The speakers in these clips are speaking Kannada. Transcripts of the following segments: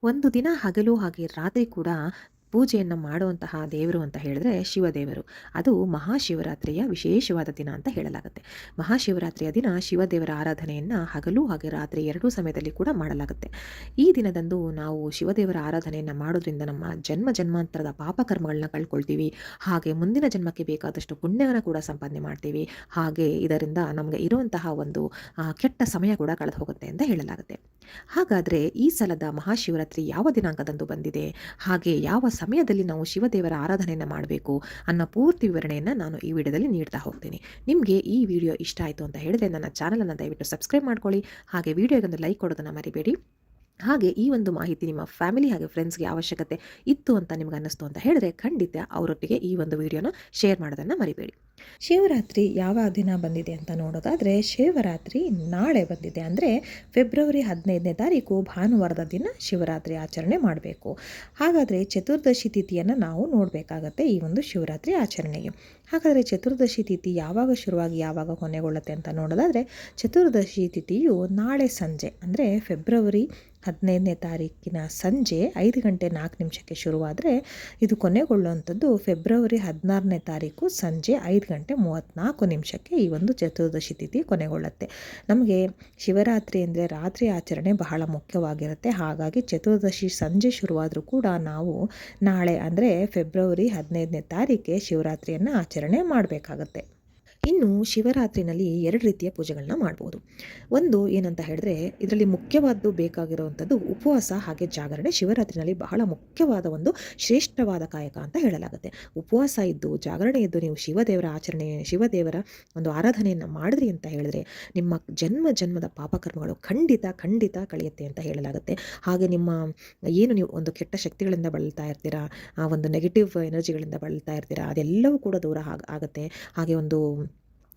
ಒಂದು ದಿನ ಹಗಲು ಹಾಗೆ ರಾತ್ರಿ ಕೂಡ ಪೂಜೆಯನ್ನು ಮಾಡುವಂತಹ ದೇವರು ಅಂತ ಹೇಳಿದ್ರೆ ಶಿವದೇವರು. ಅದು ಮಹಾಶಿವರಾತ್ರಿಯ ವಿಶೇಷವಾದ ದಿನ ಅಂತ ಹೇಳಲಾಗುತ್ತೆ. ಮಹಾಶಿವರಾತ್ರಿಯ ದಿನ ಶಿವದೇವರ ಆರಾಧನೆಯನ್ನು ಹಗಲು ಹಾಗೆ ರಾತ್ರಿ ಎರಡೂ ಸಮಯದಲ್ಲಿ ಕೂಡ ಮಾಡಲಾಗುತ್ತೆ. ಈ ದಿನದಂದು ನಾವು ಶಿವದೇವರ ಆರಾಧನೆಯನ್ನು ಮಾಡೋದ್ರಿಂದ ನಮ್ಮ ಜನ್ಮ ಜನ್ಮಾಂತರದ ಪಾಪಕರ್ಮಗಳನ್ನ ಕಳ್ಕೊಳ್ತೀವಿ. ಹಾಗೆ ಮುಂದಿನ ಜನ್ಮಕ್ಕೆ ಬೇಕಾದಷ್ಟು ಪುಣ್ಯವನ್ನು ಕೂಡ ಸಂಪಾದನೆ ಮಾಡ್ತೀವಿ. ಹಾಗೆ ಇದರಿಂದ ನಮಗೆ ಇರುವಂತಹ ಒಂದು ಕೆಟ್ಟ ಸಮಯ ಕೂಡ ಕಳೆದು ಹೋಗುತ್ತೆ ಅಂತ ಹೇಳಲಾಗುತ್ತೆ. ಹಾಗಾದರೆ ಈ ಸಲದ ಮಹಾಶಿವರಾತ್ರಿ ಯಾವ ದಿನಾಂಕದಂದು ಬಂದಿದೆ, ಹಾಗೆ ಯಾವ ಸಮಯದಲ್ಲಿ ನಾವು ಶಿವದೇವರ ಆರಾಧನೆಯನ್ನು ಮಾಡಬೇಕು ಅನ್ನೋ ಪೂರ್ತಿ ವಿವರಣೆಯನ್ನು ನಾನು ಈ ವಿಡಿಯೋದಲ್ಲಿ ನೀಡ್ತಾ ಹೋಗ್ತೀನಿ. ನಿಮಗೆ ಈ ವಿಡಿಯೋ ಇಷ್ಟ ಆಯಿತು ಅಂತ ಹೇಳಿದ್ರೆ ನನ್ನ ಚಾನಲನ್ನು ದಯವಿಟ್ಟು ಸಬ್ಸ್ಕ್ರೈಬ್ ಮಾಡ್ಕೊಳ್ಳಿ. ಹಾಗೆ ವಿಡಿಯೋಗೊಂದು ಲೈಕ್ ಕೊಡೋದನ್ನು ಮರಿಬೇಡಿ. ಹಾಗೆ ಈ ಒಂದು ಮಾಹಿತಿ ನಿಮ್ಮ ಫ್ಯಾಮಿಲಿ ಹಾಗೆ ಫ್ರೆಂಡ್ಸ್ಗೆ ಅವಶ್ಯಕತೆ ಇತ್ತು ಅಂತ ನಿಮ್ಗೆ ಅನ್ನಿಸ್ತು ಅಂತ ಹೇಳಿದ್ರೆ ಖಂಡಿತ ಅವರೊಟ್ಟಿಗೆ ಈ ಒಂದು ವಿಡಿಯೋನ ಶೇರ್ ಮಾಡೋದನ್ನು ಮರಿಬೇಡಿ. ಶಿವರಾತ್ರಿ ಯಾವ ದಿನ ಬಂದಿದೆ ಅಂತ ನೋಡೋದಾದರೆ ಶಿವರಾತ್ರಿ ನಾಳೆ ಬಂದಿದೆ. ಅಂದರೆ ಫೆಬ್ರವರಿ 15ನೇ ತಾರೀಕು ಭಾನುವಾರದ ದಿನ ಶಿವರಾತ್ರಿ ಆಚರಣೆ ಮಾಡಬೇಕು. ಹಾಗಾದರೆ ಚತುರ್ದಶಿ ತಿಥಿಯನ್ನು ನಾವು ನೋಡಬೇಕಾಗತ್ತೆ ಈ ಒಂದು ಶಿವರಾತ್ರಿ ಆಚರಣೆಗೆ. ಹಾಗಾದರೆ ಚತುರ್ದಶಿ ತಿಥಿ ಯಾವಾಗ ಶುರುವಾಗಿ ಯಾವಾಗ ಕೊನೆಗೊಳ್ಳುತ್ತೆ ಅಂತ ನೋಡೋದಾದರೆ ಚತುರ್ದಶಿ ತಿಥಿಯು ನಾಳೆ ಸಂಜೆ ಅಂದರೆ ಫೆಬ್ರವರಿ 15ನೇ ತಾರೀಕಿನ ಸಂಜೆ 5:04 ಶುರುವಾದರೆ ಇದು ಕೊನೆಗೊಳ್ಳುವಂಥದ್ದು ಫೆಬ್ರವರಿ 16ನೇ ತಾರೀಕು ಸಂಜೆ 5:34 ಈ ಒಂದು ಚತುರ್ದಶಿ ತಿಥಿ ಕೊನೆಗೊಳ್ಳುತ್ತೆ. ನಮಗೆ ಶಿವರಾತ್ರಿ ಅಂದರೆ ರಾತ್ರಿ ಆಚರಣೆ ಬಹಳ ಮುಖ್ಯವಾಗಿರುತ್ತೆ. ಹಾಗಾಗಿ ಚತುರ್ದಶಿ ಸಂಜೆ ಶುರುವಾದರೂ ಕೂಡ ನಾವು ನಾಳೆ ಅಂದರೆ ಫೆಬ್ರವರಿ 15ನೇ ತಾರೀಕಿಗೆ ಶಿವರಾತ್ರಿಯನ್ನು ಆಚರಣೆ ಮಾಡಬೇಕಾಗತ್ತೆ. ಇನ್ನು ಶಿವರಾತ್ರಿನಲ್ಲಿ ಎರಡು ರೀತಿಯ ಪೂಜೆಗಳನ್ನ ಮಾಡ್ಬೋದು. ಒಂದು ಏನಂತ ಹೇಳಿದ್ರೆ ಇದರಲ್ಲಿ ಮುಖ್ಯವಾದ್ದು ಬೇಕಾಗಿರುವಂಥದ್ದು ಉಪವಾಸ ಹಾಗೆ ಜಾಗರಣೆ. ಶಿವರಾತ್ರಿನಲ್ಲಿ ಬಹಳ ಮುಖ್ಯವಾದ ಒಂದು ಶ್ರೇಷ್ಠವಾದ ಕಾಯಕ ಅಂತ ಹೇಳಲಾಗುತ್ತೆ. ಉಪವಾಸ ಇದ್ದು ಜಾಗರಣೆ ಇದ್ದು ನೀವು ಶಿವದೇವರ ಒಂದು ಆರಾಧನೆಯನ್ನು ಮಾಡಿದ್ರಿ ಅಂತ ಹೇಳಿದ್ರೆ ನಿಮ್ಮ ಜನ್ಮ ಜನ್ಮದ ಪಾಪಕರ್ಮಗಳು ಖಂಡಿತ ಖಂಡಿತ ಕಳೆಯುತ್ತೆ ಅಂತ ಹೇಳಲಾಗುತ್ತೆ. ಹಾಗೆ ನಿಮ್ಮ ಏನು ನೀವು ಒಂದು ಕೆಟ್ಟ ಶಕ್ತಿಗಳಿಂದ ಬಳಲ್ತಾ ಇರ್ತೀರಾ, ಆ ಒಂದು ನೆಗೆಟಿವ್ ಎನರ್ಜಿಗಳಿಂದ ಬಳಲ್ತಾ ಇರ್ತೀರಾ, ಅದೆಲ್ಲವೂ ಕೂಡ ದೂರ ಆಗುತ್ತೆ. ಹಾಗೆ ಒಂದು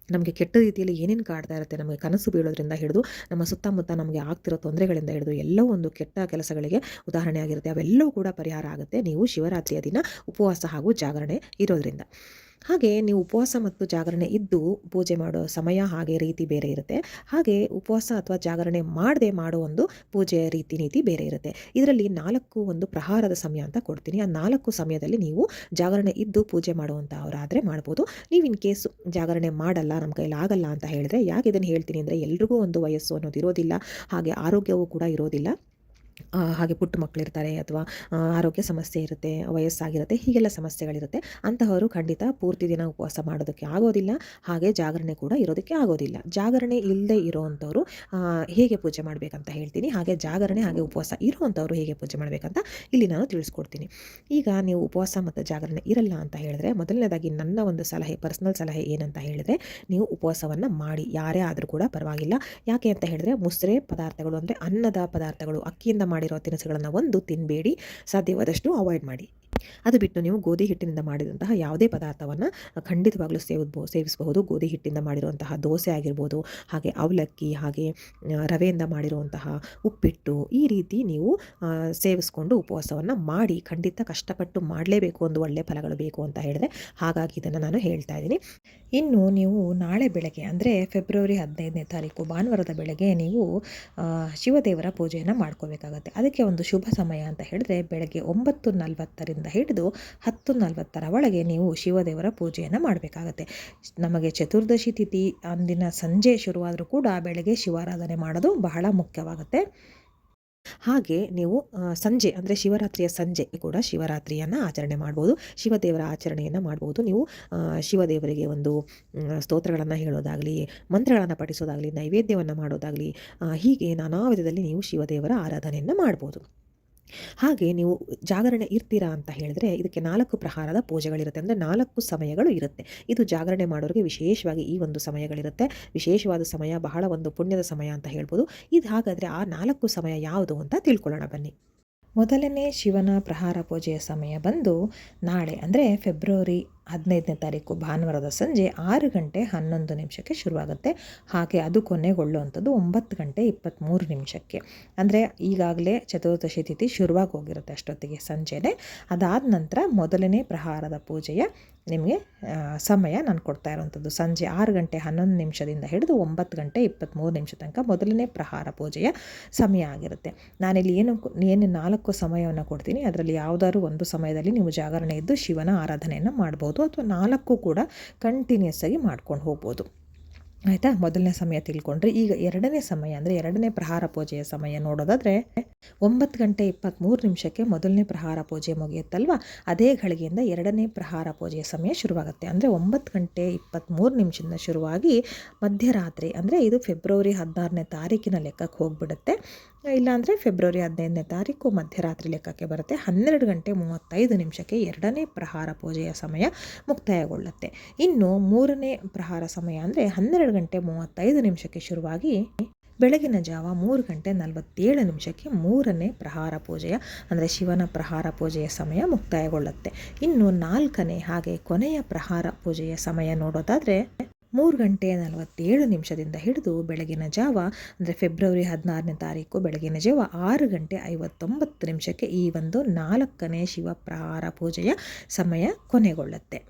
ನಮಗೆ ಕೆಟ್ಟ ರೀತಿಯಲ್ಲಿ ಏನೇನು ಕಾಡ್ತಾ ಇರುತ್ತೆ, ನಮಗೆ ಕನಸು ಬೀಳೋದ್ರಿಂದ ಹಿಡಿದು ನಮ್ಮ ಸುತ್ತಮುತ್ತ ನಮಗೆ ಆಗ್ತಿರೋ ತೊಂದರೆಗಳಿಂದ ಹಿಡಿದು ಎಲ್ಲವೂ ಒಂದು ಕೆಟ್ಟ ಕೆಲಸಗಳಿಗೆ ಉದಾಹರಣೆ ಆಗಿರುತ್ತೆ. ಅವೆಲ್ಲವೂ ಕೂಡ ಪರಿಹಾರ ಆಗುತ್ತೆ ನೀವು ಶಿವರಾತ್ರಿಯ ದಿನ ಉಪವಾಸ ಹಾಗೂ ಜಾಗರಣೆ ಇರೋದ್ರಿಂದ. ಹಾಗೆ ನೀವು ಉಪವಾಸ ಮತ್ತು ಜಾಗರಣೆ ಇದ್ದು ಪೂಜೆ ಮಾಡೋ ಸಮಯ ಹಾಗೆ ರೀತಿ ಬೇರೆ ಇರುತ್ತೆ. ಹಾಗೆ ಉಪವಾಸ ಅಥವಾ ಜಾಗರಣೆ ಮಾಡದೆ ಮಾಡೋ ಒಂದು ಪೂಜೆಯ ರೀತಿ ನೀತಿ ಬೇರೆ ಇರುತ್ತೆ. ಇದರಲ್ಲಿ 4 ಒಂದು ಪ್ರಹಾರದ ಸಮಯ ಅಂತ ಕೊಡ್ತೀನಿ. ಆ 4 ಸಮಯದಲ್ಲಿ ನೀವು ಜಾಗರಣೆ ಇದ್ದು ಪೂಜೆ ಮಾಡುವಂಥವರಾದರೆ ಮಾಡ್ಬೋದು. ನೀವು ಇನ್ ಕೇಸ್ ಜಾಗರಣೆ ಮಾಡಲ್ಲ, ನಮ್ಮ ಕೈಲಿ ಆಗಲ್ಲ ಅಂತ ಹೇಳಿದ್ರೆ, ಯಾಕೆ ಇದನ್ನು ಹೇಳ್ತೀನಿ ಅಂದರೆ ಎಲ್ರಿಗೂ ಒಂದು ವಯಸ್ಸು ಅನ್ನೋದು ಇರೋದಿಲ್ಲ, ಹಾಗೆ ಆರೋಗ್ಯವೂ ಕೂಡ ಇರೋದಿಲ್ಲ. ಹಾಗೆ ಪುಟ್ಟ ಮಕ್ಕಳಿರ್ತಾರೆ ಅಥವಾ ಆರೋಗ್ಯ ಸಮಸ್ಯೆ ಇರುತ್ತೆ, ವಯಸ್ಸಾಗಿರುತ್ತೆ, ಹೀಗೆಲ್ಲ ಸಮಸ್ಯೆಗಳಿರುತ್ತೆ. ಅಂತಹವರು ಖಂಡಿತ ಪೂರ್ತಿ ದಿನ ಉಪವಾಸ ಮಾಡೋದಕ್ಕೆ ಆಗೋದಿಲ್ಲ, ಹಾಗೆ ಜಾಗರಣೆ ಕೂಡ ಇರೋದಕ್ಕೆ ಆಗೋದಿಲ್ಲ. ಜಾಗರಣೆ ಇಲ್ಲದೆ ಇರೋವಂಥವ್ರು ಹೇಗೆ ಪೂಜೆ ಮಾಡಬೇಕಂತ ಹೇಳ್ತೀನಿ. ಹಾಗೆ ಜಾಗರಣೆ ಹಾಗೆ ಉಪವಾಸ ಇರುವಂಥವ್ರು ಹೇಗೆ ಪೂಜೆ ಮಾಡಬೇಕಂತ ಇಲ್ಲಿ ನಾನು ತಿಳಿಸ್ಕೊಡ್ತೀನಿ. ಈಗ ನೀವು ಉಪವಾಸ ಮತ್ತು ಜಾಗರಣೆ ಇರಲ್ಲ ಅಂತ ಹೇಳಿದ್ರೆ ಮೊದಲನೇದಾಗಿ ನನ್ನ ಒಂದು ಸಲಹೆ, ಪರ್ಸನಲ್ ಸಲಹೆ ಏನಂತ ಹೇಳಿದ್ರೆ, ನೀವು ಉಪವಾಸವನ್ನು ಮಾಡಿ, ಯಾರೇ ಆದರೂ ಕೂಡ ಪರವಾಗಿಲ್ಲ. ಯಾಕೆ ಅಂತ ಹೇಳಿದ್ರೆ ಮುಸ್ರೆ ಪದಾರ್ಥಗಳು ಅಂದರೆ ಅನ್ನದ ಪದಾರ್ಥಗಳು, ಅಕ್ಕಿಯಿಂದ ಮಾಡಿರೋ ತಿನಿಸುಗಳನ್ನು ಒಂದು ತಿನ್ನಬೇಡಿ, ಸಾಧ್ಯವಾದಷ್ಟು ಅವಾಯ್ಡ್ ಮಾಡಿ. ಅದು ಬಿಟ್ಟು ನೀವು ಗೋಧಿ ಹಿಟ್ಟಿನಿಂದ ಮಾಡಿದಂತಹ ಯಾವುದೇ ಪದಾರ್ಥವನ್ನು ಖಂಡಿತವಾಗ್ಲೂ ಸೇವಿಸಬಹುದು. ಗೋಧಿ ಹಿಟ್ಟಿಂದ ಮಾಡಿರುವಂತಹ ದೋಸೆ ಆಗಿರ್ಬೋದು, ಹಾಗೆ ಅವಲಕ್ಕಿ, ಹಾಗೆ ರವೆಯಿಂದ ಮಾಡಿರುವಂತಹ ಉಪ್ಪಿಟ್ಟು, ಈ ರೀತಿ ನೀವು ಸೇವಿಸ್ಕೊಂಡು ಉಪವಾಸವನ್ನು ಮಾಡಿ. ಖಂಡಿತ ಕಷ್ಟಪಟ್ಟು ಮಾಡಲೇಬೇಕು, ಒಂದು ಒಳ್ಳೆಯ ಫಲಗಳು ಬೇಕು ಅಂತ ಹೇಳಿದ್ರೆ. ಹಾಗಾಗಿ ಇದನ್ನು ನಾನು ಹೇಳ್ತಾ ಇದ್ದೀನಿ. ಇನ್ನು ನೀವು ನಾಳೆ ಬೆಳಗ್ಗೆ ಅಂದರೆ ಫೆಬ್ರವರಿ 15ನೇ ತಾರೀಕು ಭಾನುವಾರದ ಬೆಳಗ್ಗೆ ನೀವು ಶಿವದೇವರ ಪೂಜೆಯನ್ನು ಮಾಡ್ಕೋಬೇಕಾಗತ್ತೆ. ಅದಕ್ಕೆ ಒಂದು ಶುಭ ಸಮಯ ಅಂತ ಹೇಳಿದ್ರೆ ಬೆಳಗ್ಗೆ 9:40 ಹಿಡಿದು 10:40 ಒಳಗೆ ನೀವು ಶಿವದೇವರ ಪೂಜೆಯನ್ನು ಮಾಡಬೇಕಾಗತ್ತೆ. ನಮಗೆ ಚತುರ್ದಶಿ ತಿಥಿ ಅಂದಿನ ಸಂಜೆ ಶುರುವಾದರೂ ಕೂಡ ಬೆಳಗ್ಗೆ ಶಿವಾರಾಧನೆ ಮಾಡೋದು ಬಹಳ ಮುಖ್ಯವಾಗುತ್ತೆ. ಹಾಗೆ ನೀವು ಸಂಜೆ ಅಂದರೆ ಶಿವರಾತ್ರಿಯ ಸಂಜೆ ಕೂಡ ಶಿವರಾತ್ರಿಯನ್ನು ಆಚರಣೆ ಮಾಡ್ಬೋದು, ಶಿವದೇವರ ಆಚರಣೆಯನ್ನು ಮಾಡ್ಬೋದು. ನೀವು ಶಿವದೇವರಿಗೆ ಒಂದು ಸ್ತೋತ್ರಗಳನ್ನು ಹೇಳೋದಾಗಲಿ, ಮಂತ್ರಗಳನ್ನು ಪಠಿಸೋದಾಗಲಿ, ನೈವೇದ್ಯವನ್ನು ಮಾಡೋದಾಗಲಿ, ಹೀಗೆ ನಾನಾ ವಿಧದಲ್ಲಿ ನೀವು ಶಿವದೇವರ ಆರಾಧನೆಯನ್ನು ಮಾಡ್ಬೋದು. ಹಾಗೆ ನೀವು ಜಾಗರಣೆ ಇರ್ತೀರಾ ಅಂತ ಹೇಳಿದ್ರೆ ಇದಕ್ಕೆ 4 ಪ್ರಹಾರದ ಪೂಜೆಗಳಿರುತ್ತೆ. ಅಂದರೆ 4 ಸಮಯಗಳು ಇರುತ್ತೆ. ಇದು ಜಾಗರಣೆ ಮಾಡೋರಿಗೆ ವಿಶೇಷವಾಗಿ ಈ ಒಂದು ಸಮಯಗಳಿರುತ್ತೆ. ವಿಶೇಷವಾದ ಸಮಯ, ಬಹಳ ಒಂದು ಪುಣ್ಯದ ಸಮಯ ಅಂತ ಹೇಳ್ಬೋದು. ಇದು ಹಾಗಾದರೆ ಆ 4 ಸಮಯ ಯಾವುದು ಅಂತ ತಿಳ್ಕೊಳ್ಳೋಣ ಬನ್ನಿ. ಮೊದಲನೇ ಶಿವನ ಪ್ರಹಾರ ಪೂಜೆಯ ಸಮಯ ಬಂದು ನಾಳೆ ಅಂದರೆ ಫೆಬ್ರವರಿ 15ನೇ ತಾರೀಕು ಭಾನುವಾರದ ಸಂಜೆ 6 ಗಂಟೆ 11 ನಿಮಿಷಕ್ಕೆ ಶುರುವಾಗುತ್ತೆ. ಹಾಗೆ ಅದು ಕೊನೆಗೊಳ್ಳುವಂಥದ್ದು 9 ಗಂಟೆ 23 ನಿಮಿಷಕ್ಕೆ. ಅಂದರೆ ಈಗಾಗಲೇ ಚತುರ್ದಶಿ ತಿಥಿ ಶುರುವಾಗಿ ಹೋಗಿರುತ್ತೆ ಅಷ್ಟೊತ್ತಿಗೆ ಸಂಜೆನೇ. ಅದಾದ ನಂತರ ಮೊದಲನೇ ಪ್ರಹಾರದ ಪೂಜೆಯ ನಿಮಗೆ ಸಮಯ ನಾನು ಕೊಡ್ತಾ ಇರುವಂಥದ್ದು ಸಂಜೆ 6 ಗಂಟೆ 11 ನಿಮಿಷದಿಂದ ಹಿಡಿದು 9 ಗಂಟೆ 23 ನಿಮಿಷ ತನಕ ಮೊದಲನೇ ಪ್ರಹಾರ ಪೂಜೆಯ ಸಮಯ ಆಗಿರುತ್ತೆ. ನಾನಿಲ್ಲಿ ಏನು 4 ಸಮಯವನ್ನು ಕೊಡ್ತೀನಿ. ಅದರಲ್ಲಿ ಯಾವುದಾದ್ರು ಒಂದು ಸಮಯದಲ್ಲಿ ನೀವು ಜಾಗರಣೆ ಇದ್ದು ಶಿವನ ಆರಾಧನೆಯನ್ನು ಮಾಡ್ಬೋದು, ಅಥವಾ 4 ಕೂಡ ಕಂಟಿನ್ಯೂಸ್ ಆಗಿ ಮಾಡ್ಕೊಂಡು ಹೋಗ್ಬೋದು. ಆಯಿತಾ? ಮೊದಲನೇ ಸಮಯ ತಿಳ್ಕೊಂಡ್ರೆ ಈಗ ಎರಡನೇ ಸಮಯ ಅಂದರೆ ಎರಡನೇ ಪ್ರಹಾರ ಪೂಜೆಯ ಸಮಯ ನೋಡೋದಾದರೆ 9 ಗಂಟೆ 23 ನಿಮಿಷಕ್ಕೆ ಮೊದಲನೇ ಪ್ರಹಾರ ಪೂಜೆ ಮುಗಿಯುತ್ತಲ್ವ, ಅದೇ ಘಳಿಗೆಯಿಂದ ಎರಡನೇ ಪ್ರಹಾರ ಪೂಜೆಯ ಸಮಯ ಶುರುವಾಗುತ್ತೆ. ಅಂದರೆ 9 ಗಂಟೆ 23 ನಿಮಿಷದಿಂದ ಶುರುವಾಗಿ ಮಧ್ಯರಾತ್ರಿ, ಅಂದರೆ ಇದು ಫೆಬ್ರವರಿ 16ನೇ ತಾರೀಕಿನ ಲೆಕ್ಕಕ್ಕೆ ಹೋಗಿಬಿಡುತ್ತೆ. ಇಲ್ಲಾಂದರೆ ಫೆಬ್ರವರಿ 15ನೇ ತಾರೀಕು ಮಧ್ಯರಾತ್ರಿ ಲೆಕ್ಕಕ್ಕೆ ಬರುತ್ತೆ. 12 ಗಂಟೆ 35 ನಿಮಿಷಕ್ಕೆ ಎರಡನೇ ಪ್ರಹಾರ ಪೂಜೆಯ ಸಮಯ ಮುಕ್ತಾಯಗೊಳ್ಳುತ್ತೆ. ಇನ್ನು ಮೂರನೇ ಪ್ರಹಾರ ಸಮಯ ಅಂದರೆ 12 ಗಂಟೆ 35 ನಿಮಿಷಕ್ಕೆ ಶುರುವಾಗಿ ಬೆಳಗಿನ ಜಾವ 3 ಗಂಟೆ 47 ನಿಮಿಷಕ್ಕೆ ಮೂರನೇ ಪ್ರಹಾರ ಪೂಜೆಯ ಅಂದರೆ ಶಿವನ ಪ್ರಹಾರ ಪೂಜೆಯ ಸಮಯ ಮುಕ್ತಾಯಗೊಳ್ಳುತ್ತೆ. ಇನ್ನು ನಾಲ್ಕನೇ ಹಾಗೆ ಕೊನೆಯ ಪ್ರಹಾರ ಪೂಜೆಯ ಸಮಯ ನೋಡೋದಾದರೆ 3 ಗಂಟೆ 47 ನಿಮಿಷದಿಂದ ಹಿಡಿದು ಬೆಳಗಿನ ಜಾವ ಅಂದರೆ ಫೆಬ್ರವರಿ 16ನೇ ತಾರೀಕು ಬೆಳಗಿನ ಜಾವ 6 ಗಂಟೆ 59 ನಿಮಿಷಕ್ಕೆ ಈ ಒಂದು 4ನೇ ಶಿವ ಪ್ರಹಾರ ಪೂಜೆಯ ಸಮಯ ಕೊನೆಗೊಳ್ಳುತ್ತೆ.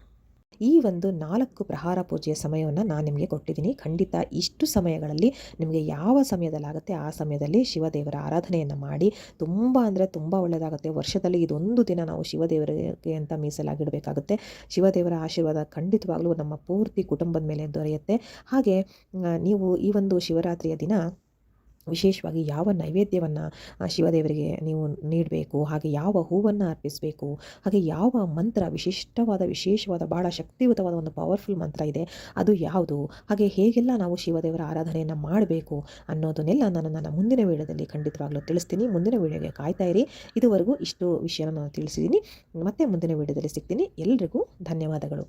ಈ ಒಂದು 4 ಪ್ರಹಾರ ಪೂಜೆಯ ಸಮಯವನ್ನು ನಾನು ನಿಮಗೆ ಕೊಟ್ಟಿದ್ದೀನಿ. ಖಂಡಿತ ಇಷ್ಟು ಸಮಯಗಳಲ್ಲಿ ನಿಮಗೆ ಯಾವ ಸಮಯದಲ್ಲಾಗುತ್ತೆ ಆ ಸಮಯದಲ್ಲಿ ಶಿವದೇವರ ಆರಾಧನೆಯನ್ನು ಮಾಡಿ. ತುಂಬ ಅಂದರೆ ತುಂಬ ಒಳ್ಳೆಯದಾಗುತ್ತೆ. ವರ್ಷದಲ್ಲಿ ಇದೊಂದು ದಿನ ನಾವು ಶಿವದೇವರಿಗೆ ಅಂತ ಮೀಸಲಾಗಿಡಬೇಕಾಗುತ್ತೆ. ಶಿವದೇವರ ಆಶೀರ್ವಾದ ಖಂಡಿತವಾಗಲೂ ನಮ್ಮ ಪೂರ್ತಿ ಕುಟುಂಬದ ಮೇಲೆ ದೊರೆಯುತ್ತೆ. ಹಾಗೆ ನೀವು ಈ ಒಂದು ಶಿವರಾತ್ರಿಯ ದಿನ ವಿಶೇಷವಾಗಿ ಯಾವ ನೈವೇದ್ಯವನ್ನು ಶಿವದೇವರಿಗೆ ನೀವು ನೀಡಬೇಕು, ಹಾಗೆ ಯಾವ ಹೂವನ್ನು ಅರ್ಪಿಸಬೇಕು, ಹಾಗೆ ಯಾವ ಮಂತ್ರ ವಿಶೇಷವಾದ ಭಾಳ ಶಕ್ತಿಯುತವಾದ ಒಂದು ಪವರ್ಫುಲ್ ಮಂತ್ರ ಇದೆ, ಅದು ಯಾವುದು, ಹಾಗೆ ಹೇಗೆಲ್ಲ ನಾವು ಶಿವದೇವರ ಆರಾಧನೆಯನ್ನು ಮಾಡಬೇಕು ಅನ್ನೋದನ್ನೆಲ್ಲ ನಾನು ನನ್ನ ಮುಂದಿನ ವಿಡಿಯೋದಲ್ಲಿ ಖಂಡಿತವಾಗ್ಲೂ ತಿಳಿಸ್ತೀನಿ. ಮುಂದಿನ ವಿಡಿಯೋಗೆ ಕಾಯ್ತಾ ಇರಿ. ಇದುವರೆಗೂ ಇಷ್ಟು ವಿಷಯನ ನಾನು ತಿಳಿಸಿದ್ದೀನಿ. ಮತ್ತೆ ಮುಂದಿನ ವಿಡಿಯೋದಲ್ಲಿ ಸಿಗ್ತೀನಿ. ಎಲ್ರಿಗೂ ಧನ್ಯವಾದಗಳು.